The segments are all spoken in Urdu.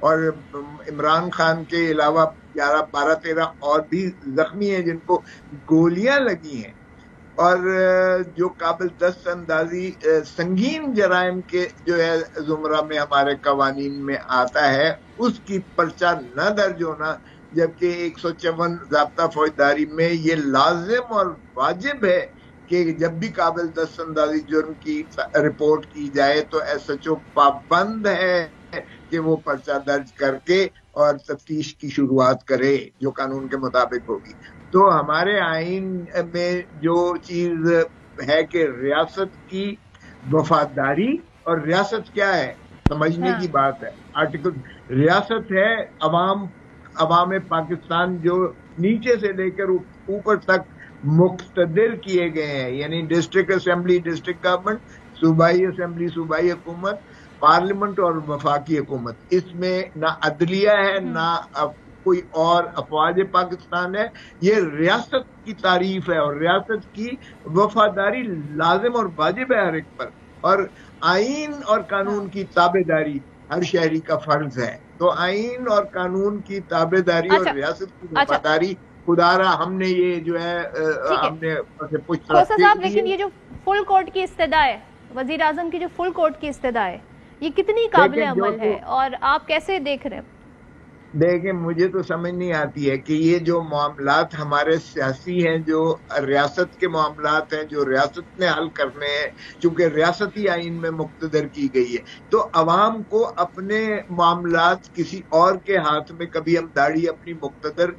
اور عمران خان کے علاوہ 12-13 اور بھی زخمی ہیں جن کو گولیاں لگی ہیں، اور جو قابل دست اندازی سنگین جرائم کے جو ہے زمرہ میں ہمارے قوانین میں آتا ہے، اس کی پرچہ نہ درج ہونا، جبکہ 154 ضابطہ فوجداری میں یہ لازم اور واجب ہے کہ جب بھی قابل دست اندازی جرم کی رپورٹ کی جائے تو ایس ایچ او پابند ہے کہ وہ پرچہ درج کر کے اور تفتیش کی شروعات کرے جو قانون کے مطابق ہوگی۔ تو ہمارے آئین میں جو چیز ہے کہ ریاست کی وفاداری، اور ریاست کیا ہے سمجھنے کی بات ہے، آرٹیکل ریاست ہے عوام پاکستان جو نیچے سے لے کر اوپر تک مقتدر کیے گئے ہیں، یعنی ڈسٹرکٹ اسمبلی ڈسٹرکٹ گورنمنٹ، صوبائی اسمبلی صوبائی حکومت، پارلیمنٹ اور وفاقی حکومت۔ اس میں نہ عدلیہ ہے نہ کوئی اور افواج پاکستان ہے، یہ ریاست کی تعریف ہے، اور ریاست کی وفاداری لازم اور واجب ہے ہر ایک پر، اور آئین اور قانون کی تابع داری ہر شہری کا فرض ہے۔ تو آئین اور قانون کی تابع داری اور ریاست کی وفاداری خدارا ہم نے یہ جو ہے ہم نے کھوسا صاحب، لیکن یہ جو فل کورٹ کی استدعا ہے، وزیر اعظم کی جو فل کورٹ کی استدعا ہے، یہ کتنی قابل عمل ہے اور آپ کیسے دیکھ رہے ہیں؟ دیکھیں مجھے تو سمجھ نہیں آتی ہے کہ یہ جو معاملات ہمارے سیاسی ہیں، جو ریاست کے معاملات ہیں، جو ریاست نے حل کرنے ہیں، چونکہ ریاستی آئین میں مقتدر کی گئی ہے، تو عوام کو اپنے معاملات کسی اور کے ہاتھ میں، کبھی ہم داڑھی اپنی مقتدر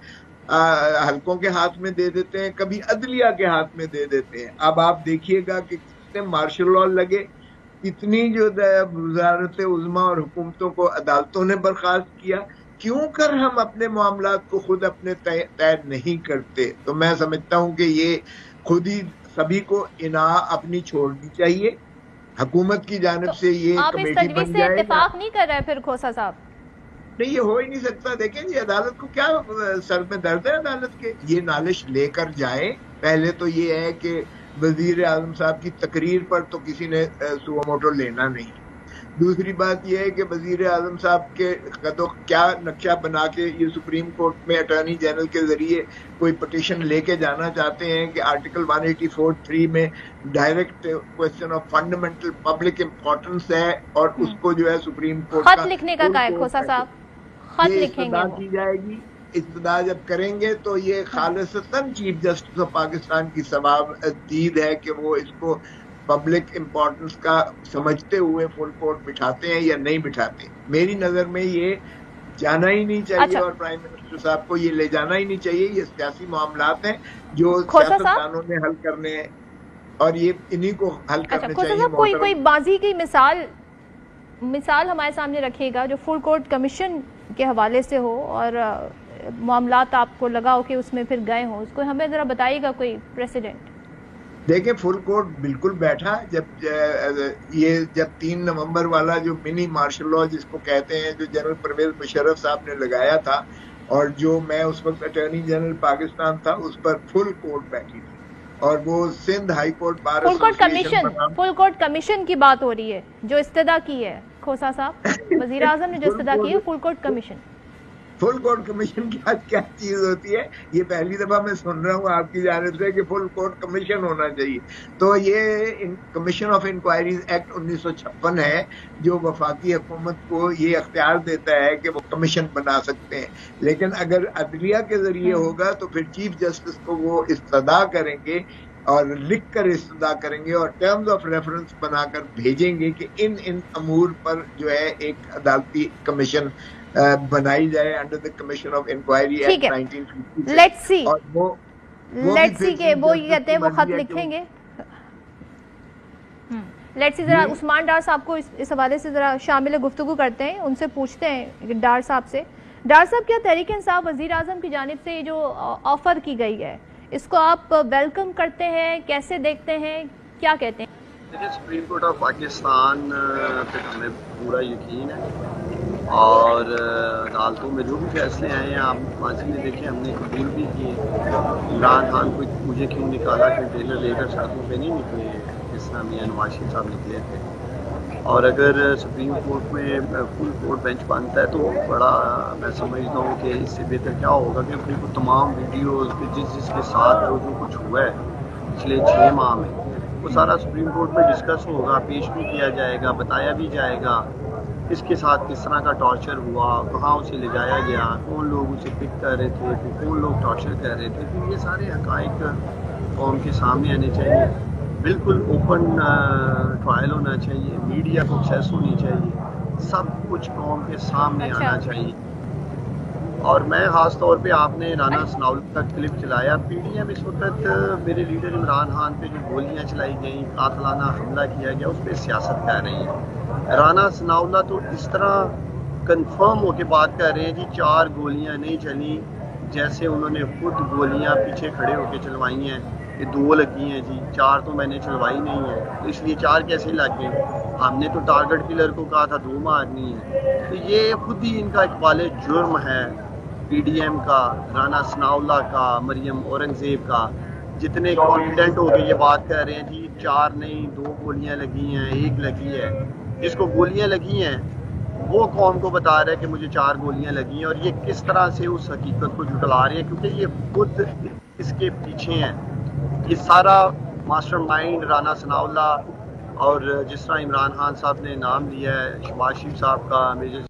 حلقوں کے ہاتھ میں دے دیتے ہیں، کبھی عدلیہ کے ہاتھ میں دے دیتے ہیں۔ اب آپ دیکھیے گا کہ کتنے مارشل لا لگے، اتنی جو وزارت عظمیٰ اور حکومتوں کو عدالتوں نے برخاست کیا، کیوں کر ہم اپنے معاملات کو خود اپنے طے نہیں کرتے؟ تو میں سمجھتا ہوں کہ یہ خود ہی سبھی کو اپنی چھوڑنی چاہیے، حکومت کی جانب سے یہ کمیٹی بن جائے۔ اتفاق نہیں کر رہے پھر کھوسا صاحب؟ نہیں، یہ ہو ہی نہیں سکتا۔ دیکھیں جی، عدالت کو کیا سر میں درد ہے عدالت کے؟ یہ نالش لے کر جائے۔ پہلے تو یہ ہے کہ وزیر اعظم صاحب کی تقریر پر تو کسی نے سو موٹو لینا نہیں۔ دوسری بات یہ ہے کہ وزیر اعظم صاحب کے کیا نقشہ بنا کے یہ سپریم کورٹ میں اٹارنی جنرل کے ذریعے کوئی پٹیشن لے کے جانا چاہتے ہیں کہ آرٹیکل 184(3) میں direct question of fundamental public importance ہے، اور اس کو جو ہے سپریم کورٹ خط لکھنے کا کہا ہے کھوسا صاحب، خط لکھیں گے کی جائے گی۔ استدعا جب کریں گے تو یہ خالصتاً چیف جسٹس آف پاکستان کی ثواب دید ہے کہ وہ اس کو پبلک امپورٹنس کا سمجھتے ہوئے فل کورٹ بٹھاتے ہیں یا نہیں بٹھاتے۔ میری نظر میں یہ جانا ہی نہیں چاہیے، اور پرائم منسٹر صاحب کو یہ لے جانا ہی نہیں چاہیے۔ یہ سیاسی معاملات ہیں جو سیاستدانوں نے حل کرنے ہیں، اور یہ انہی کو حل کرنے چاہیے۔ کوئی بازی کی مثال ہمارے سامنے رکھیے گا جو فل کورٹ کمیشن کے حوالے سے ہو اور معاملات آپ کو لگا ہو کہ اس میں پھر گئے ہوں، اس کو ہمیں ذرا بتائیے گا کوئی پریسیڈنٹ۔ دیکھیں فل کورٹ بالکل بیٹھا، جب 3 نومبر والا جو منی مارشل لا جس کو کہتے ہیں، جو جنرل پرویز مشرف صاحب نے لگایا تھا، اور جو میں اس وقت اٹارنی جنرل پاکستان تھا، اس پر فل کورٹ بیٹھی تھی، اور وہ Sindh high court bar full court commission کی بات ہو رہی ہے جو استدعا کی ہے کھوسا صاحب، وزیر اعظم نے جو استدعا کی ہے full court commission. Full court commission کیا چیز ہوتی ہے؟ یہ پہلی دفعہ میں سن رہا ہوں آپ کی جانب سے کہ فل کورٹ کمیشن ہونا چاہیے۔ تو یہ کمیشن آف انکوائریز ایکٹ 1956 ہے جو وفاقی حکومت کو یہ اختیار دیتا ہے کہ وہ کمیشن بنا سکتے ہیں، لیکن اگر عدلیہ کے ذریعے ہوگا تو پھر چیف جسٹس کو وہ استدعا کریں گے، اور لکھ کر استدعا کریں گے، اور ٹرمز آف ریفرنس بنا کر بھیجیں گے کہ ان امور پر جو ہے ایک عدالتی کمیشن بنائی جائے under the commission of inquiry act 1956۔ Let's see کہ وہ یہ کہتے ہیں وہ خط لکھیں گے۔ لیٹس سی ذرا عثمان ڈار صاحب کو اس حوالے سے ذرا شامل گفتگو کرتے ہیں، ان سے پوچھتے ہیں ڈار صاحب سے۔ ڈار صاحب، کیا تحریک انصاف وزیر اعظم کی جانب سے جو آفر کی گئی ہے اس کو آپ ویلکم کرتے ہیں؟ کیسے دیکھتے ہیں؟ کیا کہتے ہیں؟ دیکھیں، سپریم کورٹ آف پاکستان پہ ہمیں پورا یقین ہے، اور عدالتوں میں جو بھی فیصلے آئے ہیں آپ ماضی میں دیکھیں ہم نے قبول بھی کیے۔ عمران خان کو مجھے کیوں نکالا کہ ٹیلر لے کر سڑکوں پہ نہیں نکلے جس طرح میاں نواز شریف صاحب نکلے تھے، اور اگر سپریم کورٹ میں فل کورٹ بینچ بنتا ہے تو بڑا میں سمجھتا ہوں کہ اس سے بہتر کیا ہوگا کہ بالکل تمام ویڈیوز جس کے ساتھ جو کچھ ہوا ہے پچھلے 6 ماہ میں وہ سارا سپریم کورٹ میں ڈسکس ہوگا، پیش بھی کیا جائے گا، بتایا بھی جائے گا اس کے ساتھ کس طرح کا ٹارچر ہوا، کہاں اسے لے جایا گیا، کون لوگ اسے پک کر رہے تھے، کون لوگ ٹارچر کر رہے تھے. تو یہ سارے حقائق قوم کے سامنے آنے چاہیے. بالکل اوپن ٹرائل ہونا چاہیے، میڈیا کو ایکسیس ہونی چاہیے، سب کچھ قوم کے سامنے آنا چاہیے. اور میں خاص طور پہ آپ نے رانا ثناءاللہ کا کلپ چلایا، پی ڈی ایم اس وقت میرے لیڈر عمران خان پہ جو گولیاں چلائی گئیں، قاتلانہ حملہ کیا گیا، اس پہ سیاست کر رہی ہے. رانا ثناءاللہ تو اس طرح کنفرم ہو کے بات کر رہے ہیں جی 4 گولیاں نہیں چلیں، جیسے انہوں نے خود گولیاں پیچھے کھڑے ہو کے چلوائی ہیں کہ 2 لگی ہیں جی، 4 تو میں نے چلوائی نہیں ہے، اس لیے 4 کیسے لگ گئے، ہم نے تو ٹارگٹ کلر کو کہا تھا 2 مارنی ہے. تو یہ خود ہی ان کا اقبال جرم ہے، پی ڈی ایم کا، رانا ثناءاللہ کا، مریم اورنگزیب کا، جتنے کانفیڈنٹ ہو کے یہ بات کر رہے ہیں جی 4 نہیں 2 گولیاں لگی ہیں، 1 لگی ہے. جس کو گولیاں لگی ہیں وہ قوم کو بتا رہا ہے کہ مجھے 4 گولیاں لگی ہیں، اور یہ کس طرح سے اس حقیقت کو جھٹلا رہے ہیں، کیونکہ یہ خود اس کے پیچھے ہیں. یہ سارا ماسٹر مائنڈ رانا ثناءاللہ، اور جس طرح عمران خان صاحب نے نام لیا ہے شہباز شریف صاحب کا، میجر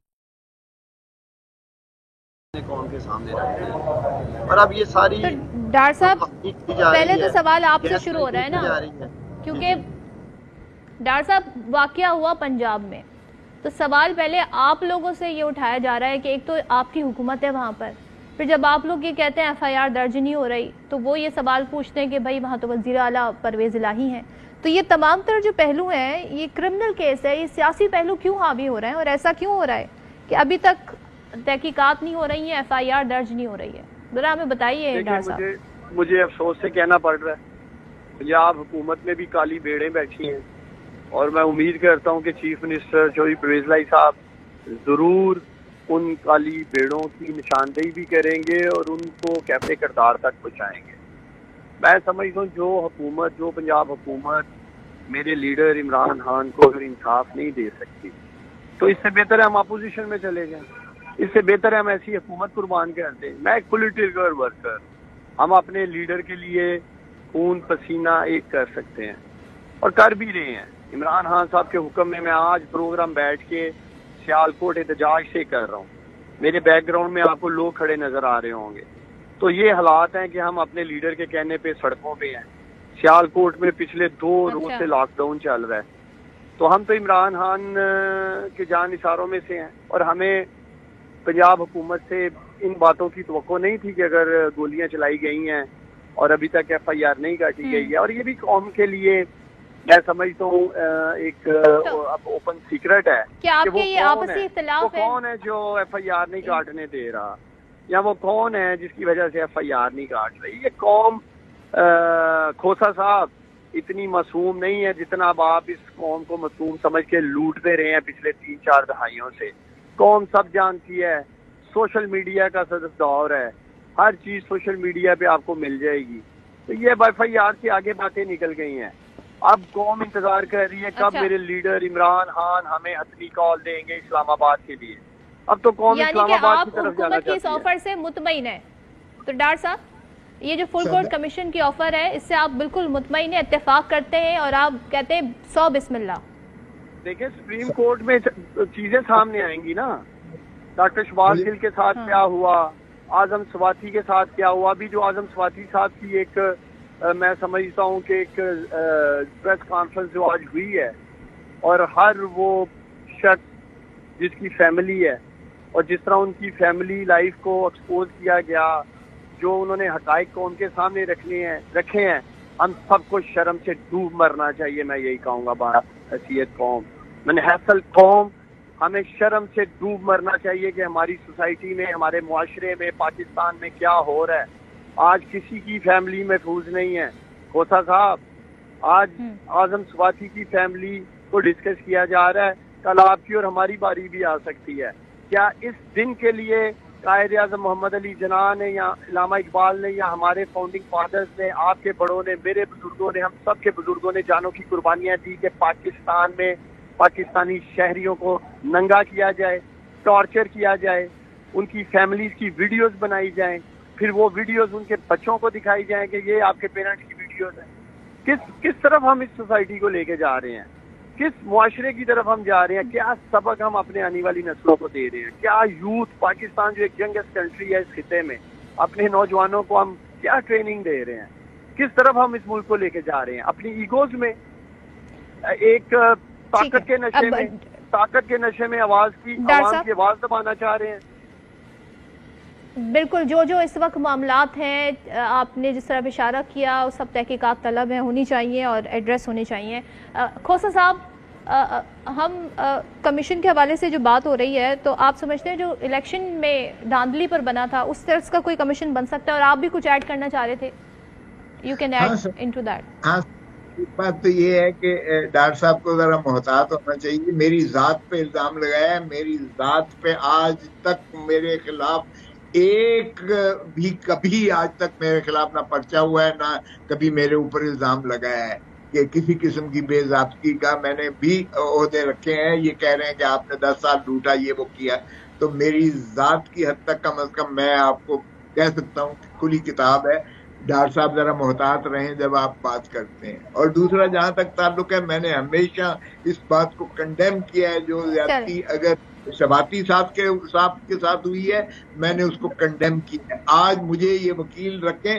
قوم کے سامنے رکھتے ہیں. اور اب یہ ساری ڈاکٹر صاحب پہلے تو سوال آپ سے شروع ہو رہا ہے نا، کیونکہ ڈاکٹر صاحب واقعہ ہوا پنجاب میں، تو سوال پہلے آپ لوگوں سے یہ اٹھایا جا رہا ہے کہ ایک تو آپ کی حکومت ہے وہاں پر، پھر جب آپ لوگ یہ کہتے ہیں ایف آئی آر درج نہیں ہو رہی تو وہ یہ سوال پوچھتے ہیں کہ بھائی وہاں تو وزیر اعلیٰ پرویز الہی ہیں. تو یہ تمام تر جو پہلو ہیں، یہ کرمنل کیس ہے، یہ سیاسی پہلو کیوں حاوی ہو رہے ہیں، اور ایسا کیوں ہو رہا ہے کہ ابھی تک تحقیقات نہیں ہو رہی ہیں، ایف آئی آر درج نہیں ہو ری ہے؟ ذرا ہمیں بتائیے ڈاکٹر صاحب. مجھے افسوس سے کہنا پڑ رہا ہے، پنجاب حکومت میں بھی کالی بیڑیں بیٹھی ہیں، اور میں امید کرتا ہوں کہ چیف منسٹر چودھری پرویز الہی صاحب ضرور ان کالی بیڑوں کی نشاندہی بھی کریں گے اور ان کو کیفے کردار تک پہنچائیں گے. میں سمجھتا ہوں جو پنجاب حکومت میرے لیڈر عمران خان کو اگر انصاف نہیں دے سکتی تو اس سے بہتر ہے ہم اپوزیشن میں چلے جائیں، اس سے بہتر ہے ہم ایسی حکومت قربان کر دیں. میں ایک پولیٹیکل ورکر، ہم اپنے لیڈر کے لیے خون پسینہ ایک کر سکتے ہیں اور کر بھی رہے ہیں. عمران خان صاحب کے حکم میں آج پروگرام بیٹھ کے سیالکوٹ احتجاج سے کر رہا ہوں. میرے بیک گراؤنڈ میں آپ کو لوگ کھڑے نظر آ رہے ہوں گے. تو یہ حالات ہیں کہ ہم اپنے لیڈر کے کہنے پہ سڑکوں پہ ہیں. سیالکوٹ میں پچھلے 2 روز سے لاک ڈاؤن چل رہا ہے. تو ہم تو عمران خان کے جان نثاروں میں سے ہیں، اور ہمیں پنجاب حکومت سے ان باتوں کی توقع نہیں تھی کہ اگر گولیاں چلائی گئی ہیں اور ابھی تک ایف آئی آر نہیں کاٹی گئی ہے. اور یہ بھی قوم کے لیے میں سمجھتا ہوں ایک اوپن سیکرٹ ہے کہ وہ کون ہے جو ایف آئی آر نہیں کاٹنے دے رہا، یا وہ کون ہے جس کی وجہ سے ایف آئی آر نہیں کاٹ رہی. یہ قوم کھوسا صاحب اتنی معصوم نہیں ہے جتنا اب آپ اس قوم کو معصوم سمجھ کے لوٹتے رہے ہیں پچھلے 3-4 دہائیوں سے. قوم سب جانتی ہے، سوشل میڈیا کا صدف دور ہے، ہر چیز سوشل میڈیا پہ آپ کو مل جائے گی. تو یہ ایف آئی آر سے آگے باتیں نکل گئی ہیں. اب قوم انتظار کر رہی ہے کب میرے لیڈر عمران خان ہمیں حتمی کال دیں گے اسلام آباد کے لیے. اب تو قوم اسلام آباد کی طرف جانا چاہتی ہے. یعنی کہ آپ حکومت کی اس آفر سے مطمئن ہے؟ تو ڈاکٹر صاحب یہ جو فل کورٹ کمیشن کی آفر ہے اس سے آپ بالکل مطمئن ہیں، اتفاق کرتے ہیں، اور آپ کہتے ہیں 100 بسم اللہ؟ دیکھیں سپریم کورٹ میں چیزیں سامنے آئیں گی نا. ڈاکٹر شہباز گل کے ساتھ کیا ہوا، اعظم سواتی کے ساتھ کیا ہوا. ابھی جو اعظم سواتی صاحب کی ایک میں سمجھتا ہوں کہ ایک پریس کانفرنس جو آج ہوئی ہے، اور ہر وہ شخص جس کی فیملی ہے اور جس طرح ان کی فیملی لائف کو ایکسپوز کیا گیا، جو انہوں نے حقائق کو ان کے سامنے رکھے ہیں، ہم سب کو شرم سے ڈوب مرنا چاہیے. میں یہی کہوں گا حیثیت قوم، منحصل قوم، ہمیں شرم سے ڈوب مرنا چاہیے کہ ہماری سوسائٹی میں، ہمارے معاشرے میں، پاکستان میں کیا ہو رہا ہے. آج کسی کی فیملی محفوظ نہیں ہے. کھوسا صاحب، آج اعظم سواتی کی فیملی کو ڈسکس کیا جا رہا ہے، کل آپ کی اور ہماری باری بھی آ سکتی ہے. کیا اس دن کے لیے قائد اعظم محمد علی جناح نے یا علامہ اقبال نے یا ہمارے فاؤنڈنگ فادرز نے، آپ کے بڑوں نے، میرے بزرگوں نے، ہم سب کے بزرگوں نے جانوں کی قربانیاں دی کہ پاکستان میں پاکستانی شہریوں کو ننگا کیا جائے، ٹارچر کیا جائے، ان کی فیملیز کی ویڈیوز بنائی جائیں، پھر وہ ویڈیوز ان کے بچوں کو دکھائی جائیں کہ یہ آپ کے پیرنٹس کی ویڈیوز ہیں. کس طرف ہم اس سوسائٹی کو لے کے جا رہے ہیں؟ کس معاشرے کی طرف ہم جا رہے ہیں؟ کیا سبق ہم اپنے آنے والی نسلوں کو دے رہے ہیں؟ کیا یوتھ پاکستان جو ایک ینگسٹ کنٹری ہے اس خطے میں، اپنے نوجوانوں کو ہم کیا ٹریننگ دے رہے ہیں؟ کس طرف ہم اس ملک کو لے کے جا رہے ہیں؟ اپنی ایگوز میں ایک طاقت کے نشے میں عوام کی آواز دبانا چاہ رہے ہیں. بالکل، جو اس وقت معاملات ہیں آپ نے جس طرح اشارہ کیا وہ سب تحقیقات طلب ہیں، ہونی چاہیے اور ایڈریس ہونی چاہیے. کھوسا صاحب، ہم کمیشن کے حوالے سے جو بات ہو رہی ہے تو آپ سمجھتے ہیں جو الیکشن میں دھاندلی پر بنا تھا اس طرح کا کوئی کمیشن بن سکتا ہے؟ اور آپ بھی کچھ ایڈ کرنا چاہ رہے تھے، you can add into that. ہاں، بات تو یہ ہے کہ ڈاکٹر صاحب کو ذرا محتاط ہونا چاہیے. میری ذات پہ الزام لگایا ہے، میری ذات پہ آج تک میرے خلاف ایک بھی کبھی آج تک میرے خلاف نہ پرچہ ہوا ہے، نہ کبھی میرے اوپر الزام لگایا ہے کہ کسی قسم کی بے ضابطگی کا. میں نے بھی عہدے رکھے ہیں، یہ کہہ رہے ہیں کہ آپ نے 10 سال لوٹا، یہ وہ کیا. تو میری ذات کی حد تک کم از کم میں آپ کو کہہ سکتا ہوں کھلی کتاب ہے. ڈاکٹر صاحب ذرا محتاط رہیں جب آپ بات کرتے ہیں. اور دوسرا جہاں تک تعلق ہے، میں نے ہمیشہ اس بات کو کنڈیم کیا ہے، جو زیادتی اگر شباتی صاحب کے ساتھ ہوئی ہے میں نے اس کو کنڈیم کیا ہے. آج مجھے یہ وکیل رکھیں،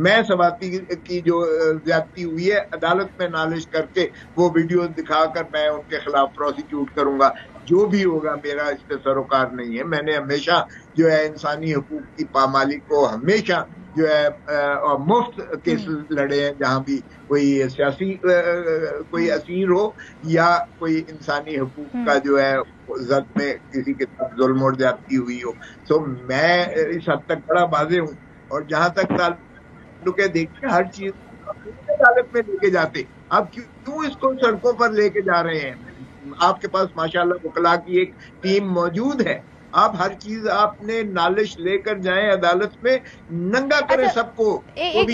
میں شباتی کی جو زیادتی ہوئی ہے عدالت میں نالش کر کے وہ ویڈیوز دکھا کر میں ان کے خلاف پروسیکیوٹ کروں گا. جو بھی ہوگا میرا اس پہ سروکار نہیں ہے. میں نے ہمیشہ جو ہے انسانی حقوق کی پامالی کو ہمیشہ جو ہے مفت کیس لڑے ہیں، جہاں بھی کوئی سیاسی کوئی اسیر ہو یا کوئی انسانی حقوق کا جو ہے زد میں کسی کے ساتھ ظلم و زیادتی ہوئی ہو. تو میں اس حد تک بڑا واضح ہوں. اور جہاں تک تعلق ہے، دیکھیے ہر چیز عدالت میں لے کے جاتے، اب کیوں اس کو سڑکوں پر لے کے جا رہے ہیں؟ آپ کے پاس ماشاءاللہ وکلا کی ایک ٹیم موجود ہے، آپ ہر چیز آپ نے نالش لے کر جائیں عدالت میں، ننگا کریں سب کو. ایک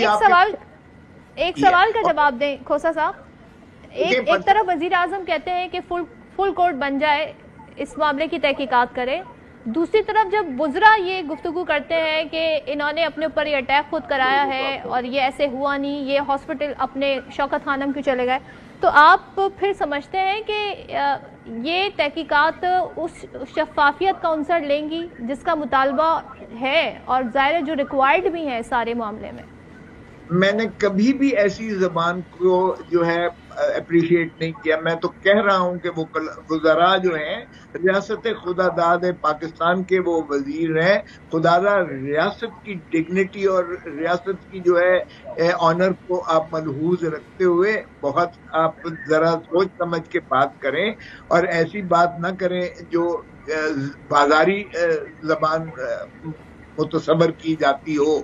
سوال کا جواب دیں کھوسا صاحب. ایک طرف وزیر اعظم کہتے ہیں کہ فل کورٹ بن جائے، اس معاملے کی تحقیقات کرے. دوسری طرف جب وزراء یہ گفتگو کرتے ہیں کہ انہوں نے اپنے اوپر یہ اٹیک خود کرایا ہے اور یہ ایسے ہوا نہیں، یہ ہاسپٹل اپنے شوکت خانم کیوں چلے گئے، تو آپ پھر سمجھتے ہیں کہ یہ تحقیقات اس شفافیت کا عنصر لیں گی جس کا مطالبہ ہے اور ظاہر جو ریکوائرڈ بھی ہے سارے معاملے میں؟ میں نے کبھی بھی ایسی زبان کو جو ہے اپریشیٹ نہیں کیا. میں تو کہہ رہا ہوں کہ وہ وزراء جو ہیں ریاست خدا داد پاکستان کے وہ وزیر ہیں. خدا داد ریاست کی ڈگنیٹی اور ریاست کی جو ہے آنر کو آپ ملحوظ رکھتے ہوئے بہت آپ ذرا سوچ سمجھ کے بات کریں اور ایسی بات نہ کریں جو بازاری زبان متصور کی جاتی ہو.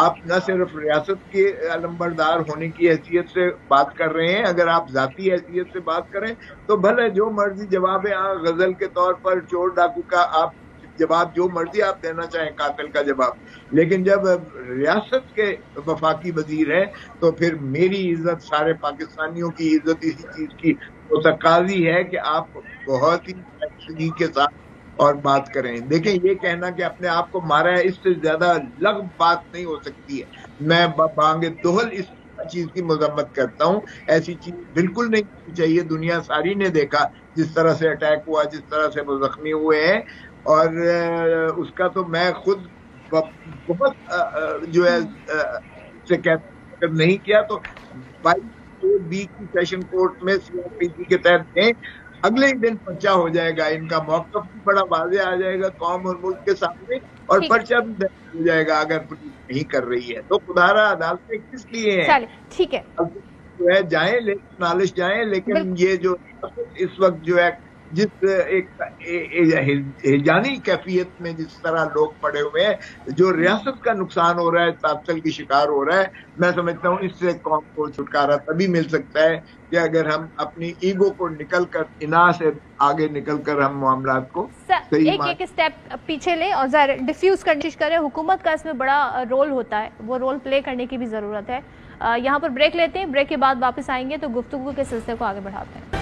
آپ نہ صرف ریاست کے علمبردار ہونے کی حیثیت سے بات کر رہے ہیں، اگر آپ ذاتی حیثیت سے بات کریں تو بھلے جو مرضی جواب ہے. غزل کے طور پر چور ڈاکو کا آپ جواب جو مرضی آپ دینا چاہیں، قاتل کا جواب. لیکن جب ریاست کے وفاقی وزیر ہیں تو پھر میری عزت، سارے پاکستانیوں کی عزت اسی چیز کی تقاضی ہے کہ آپ بہت ہی تشریح کے ساتھ اور بات کریں. دیکھیں، یہ کہنا کہ اپنے آپ کو مارا ہے، اس سے زیادہ لغو بات نہیں ہو سکتی ہے. میں بانگ دہل اس چیز کی مذمت کرتا ہوں. ایسی چیز بالکل نہیں ہونی چاہیے. دنیا ساری نے دیکھا جس طرح سے اٹیک ہوا، جس طرح سے وہ زخمی ہوئے ہیں، اور اس کا تو میں خود بہت جو ہے نہیں کیا. تو 22 کی سیشن کورٹ میں CRPC کے تحت دیں، اگلے ہی دن پرچہ ہو جائے گا. ان کا موقف بھی بڑا واضح آ جائے گا قوم اور ملک کے سامنے، اور پرچہ بھی درج ہو جائے گا اگر پولیس نہیں کر رہی ہے. تو خدارا عدالتیں کس لیے ہیں؟ ٹھیک ہے، جو ہے جائیں، لیکن نالش جائیں. لیکن یہ جو اس وقت جو ہے جس ایک ہیجانی کیفیت میں جس طرح لوگ پڑے ہوئے ہیں، جو ریاست کا نقصان ہو رہا ہے، تعطل کی شکار ہو رہا ہے، میں سمجھتا ہوں اس سے قوم کو چھٹکارا تبھی مل سکتا ہے کہ اگر ہم اپنی ایگو کو نکل کر، انا سے آگے نکل کر ہم معاملات کو ایک اسٹیپ پیچھے لیں اور ظاہر ڈیفیوز کرنے کی کوشش کریں. حکومت کا اس میں بڑا رول ہوتا ہے، وہ رول پلے کرنے کی بھی ضرورت ہے. یہاں پر بریک لیتے ہیں، بریک کے بعد واپس آئیں گے تو گفتگو کے سلسلے کو آگے بڑھاتے ہیں.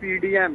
PDM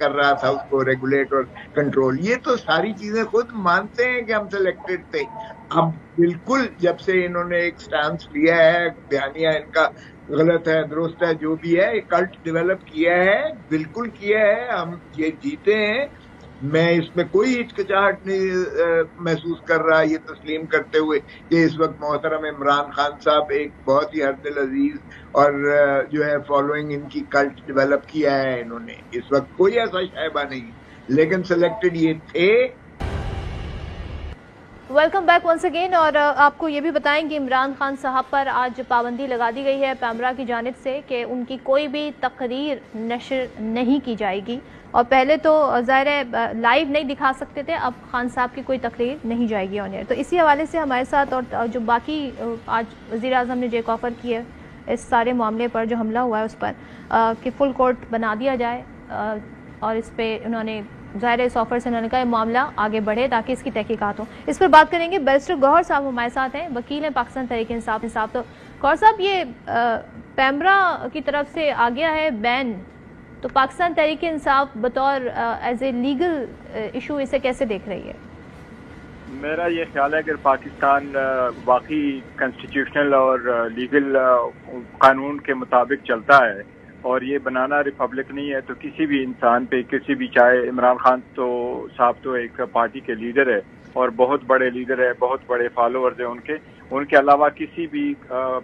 کر رہا تھا اس کو ریگولیٹ اور کنٹرول. یہ تو ساری چیزیں خود مانتے ہیں کہ ہم سلیکٹڈ تھے. اب بالکل جب سے انہوں نے ایک سٹانس لیا ہے, بیانیہ ان کا غلط ہے درست ہے جو بھی ہے, ایک کلٹ ڈیولپ کیا ہے, بالکل کیا ہے, ہم یہ جیتے ہیں. میں اس میں کوئی ہچکچاہٹ نہیں محسوس کر رہا یہ تسلیم کرتے ہوئے کہ اس وقت محترم عمران خان صاحب ایک بہت ہی ہر دل عزیز اور جو ہے فالوئنگ ان کی کلٹ ڈیولپ کیا ہے انہوں نے. اس وقت کوئی ایسا شائبہ نہیں, لیکن سلیکٹڈ یہ تھے. Welcome back once again. اور آپ کو یہ بھی بتائیں کہ عمران خان صاحب پر آج پابندی لگا دی گئی ہے پیمرا کی جانب سے کہ ان کی کوئی بھی تقریر نشر نہیں کی جائے گی. اور پہلے تو ظاہر ہے لائیو نہیں دکھا سکتے تھے, اب خان صاحب کی کوئی تقریر نہیں جائے گی آن ایئر. تو اسی حوالے سے ہمارے ساتھ اور جو باقی آج وزیر اعظم نے جو آفر کی ہے اس سارے معاملے پر جو حملہ ہوا ہے اس پر کہ فل کورٹ بنا دیا جائے, اور اس پہ انہوں نے ظاہر اس آفر سے انہوں نے کہا یہ معاملہ آگے بڑھے تاکہ اس کی تحقیقات ہوں. اس پر بات کریں گے. بیرسٹر گوہر صاحب ہمارے ساتھ ہیں, وکیل ہیں پاکستان تحریک انصاف. تو گوہر صاحب, یہ پیمرا کی طرف سے آ گیا ہے بین, تو پاکستان تحریک انصاف بطور ایز اے لیگل ایشو اسے کیسے دیکھ رہی ہے؟ میرا یہ خیال ہے کہ پاکستان واقعی کنسٹیٹیوشنل اور لیگل قانون کے مطابق چلتا ہے اور یہ بنانا ریپبلک نہیں ہے, تو کسی بھی انسان پہ کسی بھی, چاہے عمران خان تو صاحب تو ایک پارٹی کے لیڈر ہے اور بہت بڑے لیڈر ہے, بہت بڑے فالوورز ہیں ان کے علاوہ کسی بھی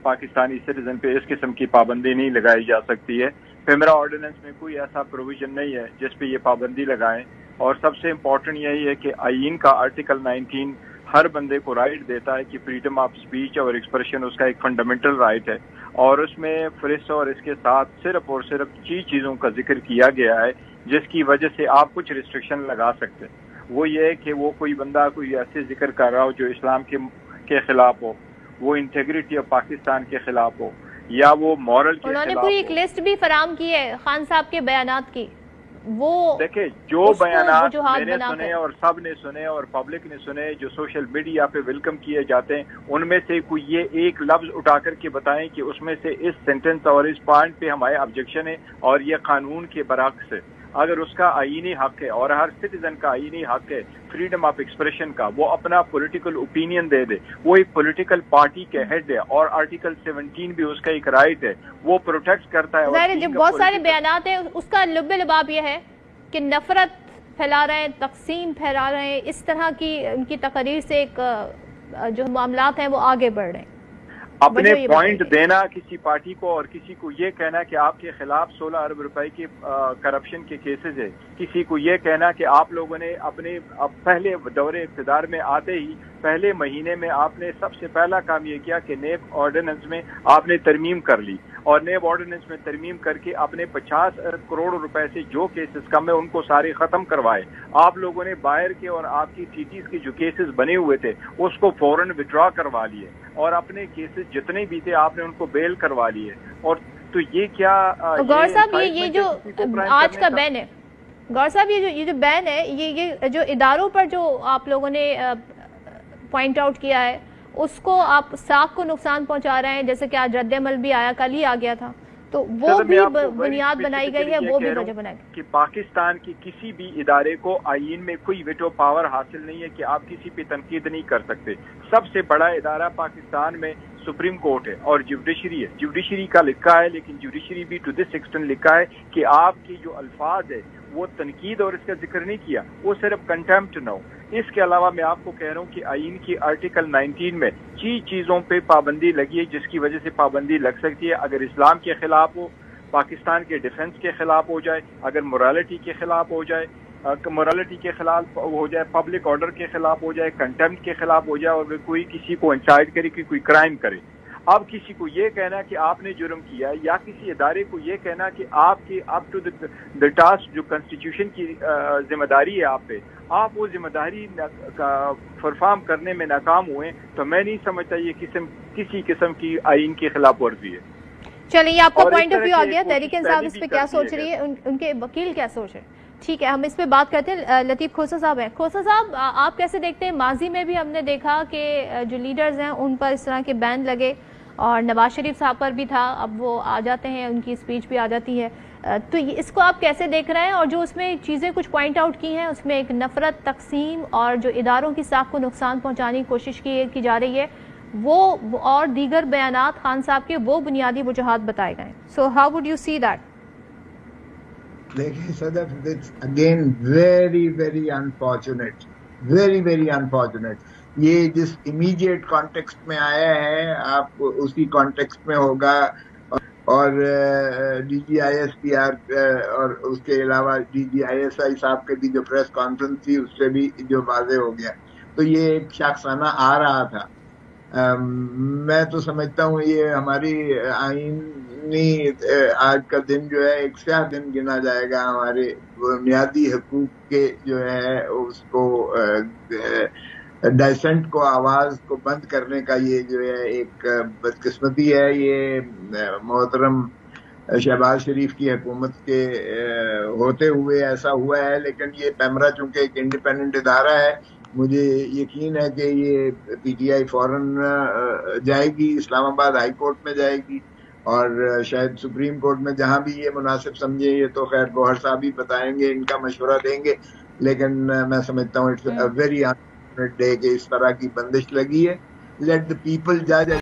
پاکستانی سٹیزن پہ اس قسم کی پابندی نہیں لگائی جا سکتی ہے. پیمرا آرڈیننس میں کوئی ایسا پروویژن نہیں ہے جس پہ یہ پابندی لگائیں. اور سب سے امپورٹنٹ یہی ہے کہ آئین کا آرٹیکل 19 ہر بندے کو رائٹ دیتا ہے کہ فریڈم آف اسپیچ اور ایکسپریشن اس کا ایک فنڈامنٹل رائٹ ہے, اور اس میں فہرست اور اس کے ساتھ صرف اور صرف چیزوں کا ذکر کیا گیا ہے جس کی وجہ سے آپ کچھ ریسٹرکشن لگا سکتے ہیں. وہ یہ ہے کہ وہ کوئی بندہ کوئی ایسے ذکر کر رہا ہو جو اسلام کے خلاف ہو, وہ انٹیگریٹی آف پاکستان کے خلاف ہو, یا وہ مورل کے خلاف. انہوں نے پوری ایک لسٹ بھی فراہم کی ہے خان صاحب کے بیانات کی. وہ دیکھیں جو بیانات میں نے سنے اور سب نے سنے اور پبلک نے سنے جو سوشل میڈیا پہ ویلکم کیے جاتے ہیں, ان میں سے کوئی یہ ایک لفظ اٹھا کر کے بتائیں کہ اس میں سے اس سینٹنس اور اس پوائنٹ پہ ہمارے آبجیکشن ہے اور یہ قانون کے برعکس ہے. اگر اس کا آئینی حق ہے اور ہر سٹیزن کا آئینی حق ہے فریڈم آف ایکسپریشن کا, وہ اپنا پولیٹیکل اوپینین دے دے, وہ ایک پولیٹیکل پارٹی کے ہیڈ ہے اور آرٹیکل 17 بھی اس کا ایک رائٹ ہے, وہ پروٹیکٹ کرتا ہے. ظاہر جب بہت سارے بیانات ہیں اس کا لب لباب یہ ہے کہ نفرت پھیلا رہے ہیں, تقسیم پھیلا رہے ہیں, اس طرح کی ان کی تقریر سے ایک جو معاملات ہیں وہ آگے بڑھ رہے ہیں. اپنے پوائنٹ دینا کسی پارٹی کو اور کسی کو یہ کہنا کہ آپ کے خلاف 16 ارب روپے کی کرپشن کے کیسز ہے, کسی کو یہ کہنا کہ آپ لوگوں نے اپنے پہلے دور اقتدار میں آتے ہی پہلے مہینے میں آپ نے سب سے پہلا کام یہ کیا کہ نیب آرڈیننس میں آپ نے ترمیم کر لی, اور نیب آرڈیننس میں ترمیم کر کے اپنے 50 کروڑ روپے سے جو کیسز کم ہے ان کو سارے ختم کروائے. آپ لوگوں نے باہر کے اور آپ کی سٹیز کے جو کیسز بنے ہوئے تھے اس کو فوراً وڈرا کروا لیے, اور اپنے کیسز جتنے بھی تھے آپ نے ان کو بیل کروا لیے. اور تو یہ کیا گور صاحب یہ جو آج کا بین ہے, گور صاحب یہ جو بین ہے, یہ جو اداروں پر جو آپ لوگوں نے پوائنٹ آؤٹ کیا ہے اس کو آپ ساکھ کو نقصان پہنچا رہے ہیں, جیسے کہ آج رد عمل بھی آیا, کل ہی آ گیا تھا, تو وہ بھی بنیاد بنائی گئی ہے, وہ بھی وجہ بنائی گئی کہ پاکستان کی کسی بھی ادارے کو آئین میں کوئی ویٹو پاور حاصل نہیں ہے کہ آپ کسی پہ تنقید نہیں کر سکتے. سب سے بڑا ادارہ پاکستان میں سپریم کورٹ ہے اور جوڈیشری ہے. جوڈیشری کا لکھا ہے, لیکن جوڈیشری بھی ٹو دس ایکسٹینٹ لکھا ہے کہ آپ کی جو الفاظ ہے وہ تنقید اور اس کا ذکر نہیں کیا, وہ صرف کنٹیمپٹ نہ ہو. اس کے علاوہ میں آپ کو کہہ رہا ہوں کہ آئین کی آرٹیکل 19 میں چیزوں پہ پابندی لگی ہے جس کی وجہ سے پابندی لگ سکتی ہے. اگر اسلام کے خلاف ہو, پاکستان کے ڈیفنس کے خلاف ہو جائے, اگر مورالٹی کے خلاف ہو جائے, مورالٹی کے خلاف ہو جائے, پبلک آرڈر کے خلاف ہو جائے, کنٹیمپٹ کے خلاف ہو جائے, اور کوئی کسی کو انسائٹ کرے کہ کوئی کرائم کرے. اب کسی کو یہ کہنا کہ آپ نے جرم کیا ہے, یا کسی ادارے کو یہ کہنا کہ آپ کی اپ ٹو دا ٹاسک جو کنسٹیٹیوشن کی ذمہ داری ہے آپ پہ, آپ وہ ذمہ داری پرفارم کرنے میں ناکام ہوئے, تو میں نہیں سمجھتا یہ کسی قسم کی آئین کی خلاف ورزی ہے. چلیے یہ آپ کا پوائنٹ آف ویو آ گیا. تحریک انصاف اس پہ کیا سوچ رہی ہے, ان کے وکیل کیا سوچ رہے ہیں, ٹھیک ہے ہم اس پہ بات کرتے ہیں. لطیف کھوسا صاحب ہیں. کھوسا صاحب آپ کیسے دیکھتے ہیں, ماضی میں بھی ہم نے دیکھا کہ جو لیڈرز ہیں ان پر اس طرح کے بین لگے, اور نواز شریف صاحب پر بھی تھا, اب وہ آ جاتے ہیں, ان کی اسپیچ بھی آ جاتی ہے. تو اس کو آپ کیسے دیکھ رہے ہیں؟ اور جو اس میں چیزیں کچھ پوائنٹ آؤٹ کی ہیں، اس میں ایک نفرت، تقسیم اور جو اداروں کی ساکھ کو نقصان پہنچانے کی کوشش کی جا رہی ہے، وہ اور دیگر بیانات خان صاحب کے وہ بنیادی وجوہات بتائے گئے. So how would you see that? دیکھیں Sadaf, it's again very very unfortunate, very very unfortunate. یہ جس امیڈیٹ کانٹیکسٹ میں آیا ہے، آپ اسی کانٹیکسٹ میں ہوگا. اور D G I S P R اور اس کے علاوہ D G I S I صاحب کے بھی جو پریس کانفرنس تھی، اس سے بھی جو واضح ہو گیا. تو یہ ایک شخصانہ آ رہا تھا. میں تو سمجھتا ہوں یہ ہماری آئینی آج کا دن جو ہے ایک سیاہ دن گنا جائے گا. ہمارے بنیادی حقوق کے جو ہے اس کو ڈائسنٹ کو، آواز کو بند کرنے کا یہ جو ہے ایک بدقسمتی ہے. یہ محترم شہباز شریف کی حکومت کے ہوتے ہوئے ایسا ہوا ہے. لیکن یہ پیمرا چونکہ ایک انڈیپینڈنٹ ادارہ ہے، مجھے یقین ہے کہ یہ پی ٹی آئی فوراً جائے گی، اسلام آباد ہائی کورٹ میں جائے گی، اور شاید سپریم کورٹ میں جہاں بھی یہ مناسب سمجھے. یہ تو خیر گوہر صاحب ہی بتائیں گے، ان کا مشورہ دیں گے. لیکن میں سمجھتا ہوں اٹس ویری ڈے کہ اس طرح کی بندش لگی ہے. لیٹ دا پیپل جج.